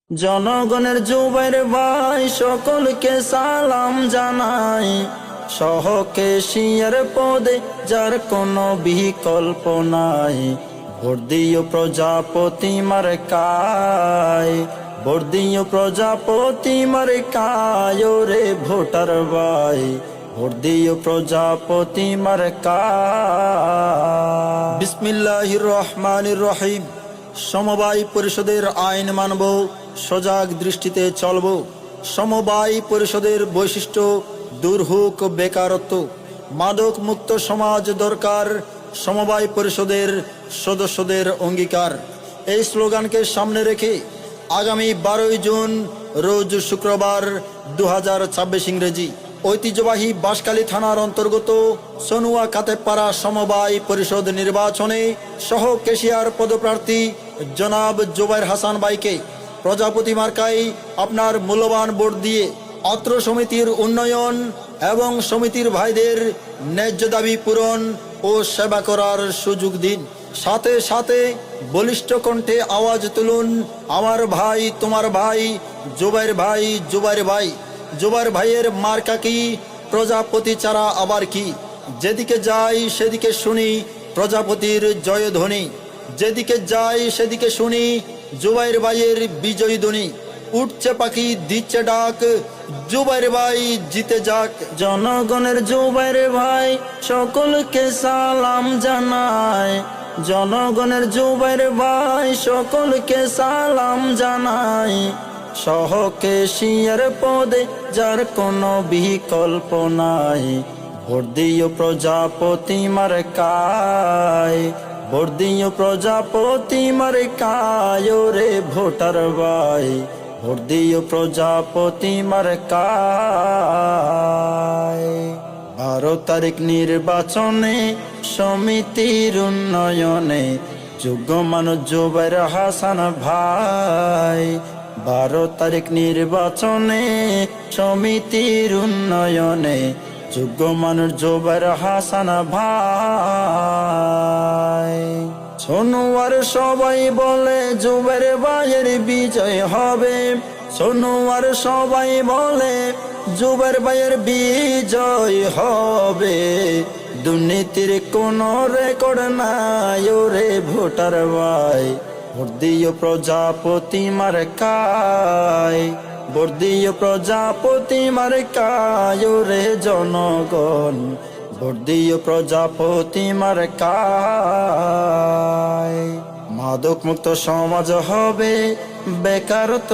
জনগণের জুবাইর ভাই সকলকে সালাম জানাই। সহকে শিয়ার পদে যার কোনো বিকল্প নাই। ভোট দিও প্রজাপতি মার্কায়, ভোট দিও প্রজাপতি মার্কায় রে ভোটার ভাই, ভোট দিও প্রজাপতি মার্কায়। বিসমিল্লাহির রহমানির রহিম। সমবায় পরিষদের আইন মানব, সজাগ দৃষ্টিতে চলব। সমবায় পরিষদের বৈশিষ্ট্য দূর হোক বেকারত্ব, মাদক মুক্ত সমাজ দরকার, সমবায় পরিষদের সদস্যদের অঙ্গীকার। এই স্লোগানকে সামনে রেখে আগামী 12 জুন রোজ শুক্রবার 2026 ইংরেজি ঐতিহ্যবাহী বাঁশখালী থানার অন্তর্গত সনুয়া কাতেপাড়া সমবায় পরিষদ নির্বাচনে সহ কেশিয়ার পদপ্রার্থী জনাব জুবাইর হাসান ভাইকে প্রজাপতি মার্কায় আপনার মূল্যবান ভোট দিয়ে অত্র সমিতির উন্নয়ন এবং সমিতির ভাইদের ন্যায্য দাবি পূরণ ও সেবা করার সুযোগ দিন। সাথে সাথে বলিষ্ঠ কণ্ঠে আওয়াজ তুলুন, আমার ভাই তোমার ভাই জুবাইর ভাই, জুবাইর ভাই। জুবাইর ভাইয়ের মার্কা কি? প্রজাপতি ছাড়া আবার কি? যেদিকে যাই সেদিকে শুনি প্রজাপতির জয়ধ্বনি, যেদিকে যাই সেদিকে শুনি জুবাইর ভাইয়ের বিজয়ী ধ্বনি। উঠছে পাখি দিচ্ছে ডাক, জুবাইর ভাই জিতে যাক। জনগণের জুবাইর ভাই সকলকে সালাম জানায়, জনগণের জুবাইর ভাই সকলকে সালাম জানায়। সহকে শিয়ার পদে যার কোনো বিকল্প নাই। ভোট দিও প্রজাপতি মার্কায়, ভোট দিও প্রজাপতি মার্কায় রে ভোটার ভাই, ভোট দিও প্রজাপতি মার্কায়। 12 তারিখ নির্বাচনে সমিতির উন্নয়নে যোগ্য মানুষ জুবাইর হাসান ভাই। 12 তারিখ নির্বাচনে সমিতির উন্নয়নে যোগ্য মানুষ জুবাইর হাসান ভাই। সোনুয়ার সবাই বলে জুবাইর ভাইয়ের বিজয় হবে, সোনুয়ার সবাই বলে জুবাইর ভাইয়ের বিজয় হবে। দুর্নীতির কোনো রেকর্ড নাই রে ভোটার ভাই, ভোট দিও প্রজাপতি মার্কায়, ভোট দিও প্রজাপতি মার্কায় রে জনগণ, ভোট দিও প্রজাপতি মার্কায়। মাদক মুক্ত সমাজ হবে, বেকারত্ব